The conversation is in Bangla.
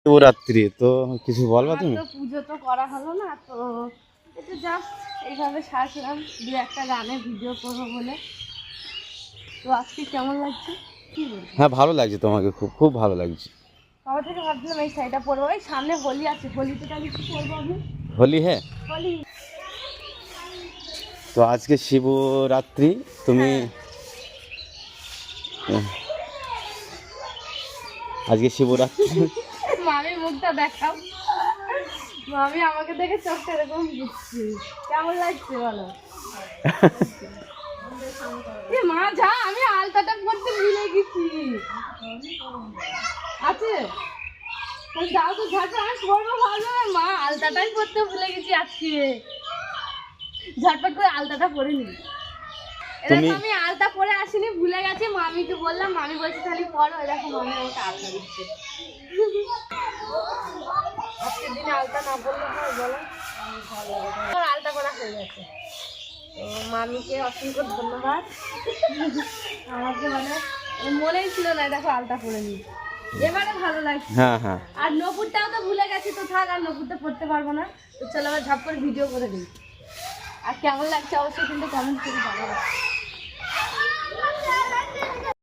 শিবরাত্রি তো কিছু বলবা তুমি? পুজো তো করা হলো না, তো একটু জাস্ট এইভাবে সাজলাম, দু একটা গানে ভিডিও করবো বলে। তো আজকে কেমন লাগছে কি বলবো? হ্যাঁ ভালো লাগছে, তোমাকে খুব খুব ভালো লাগছে। সবার থেকে ভাবছিলাম এই শাড়িটা পরবো, এই সামনে হোলি আছে, হোলিতে তাহলে কি করবো আমি? হোলি, হ্যাঁ হোলি তো আজকে শিবরাত্রি, তুমি আজকে শিবরাত্রি মামির মুখটা দেখাও, মামি আমাকে দেখে চোখটা এরকম দিচ্ছি, কেমন লাগছে বলো? এ মা যা, আমি আলতাটা পরতে ভুলে গেছি। আছে যাও তো ঝটপট, আমি পরবো ভালো, মা আলতাটাই পরতে ভুলে গেছি আজকে, ঝটপট করে আলতাটা পরে নি। এরকম আমি আলতা পরে আসিনি, ভুলে গেছি, মামিকে বললাম, মামি বলছে খালি পরো, এরকম মামি আমাকে আলতা দিচ্ছে। আজকের দিনে আলতা না পরলে হয় বলো? আমার আলতা করা হয়ে গেছে, তো মামিকে অসংখ্য ধন্যবাদ। আমাকে মানে মনেই ছিল না, দেখো আলতা পরে নি, এবারে ভালো লাগছে। হ্যাঁ হ্যাঁ, আর নপুরটাও তো ভুলে গেছি, তো থাক, আর নপুরটা পড়তে পারবো না, তো চলো আবার ঝপ করে ভিডিও করে দিই। আর কেমন লাগছে অবশ্যই কিন্তু কমেন্ট করে জানাবো।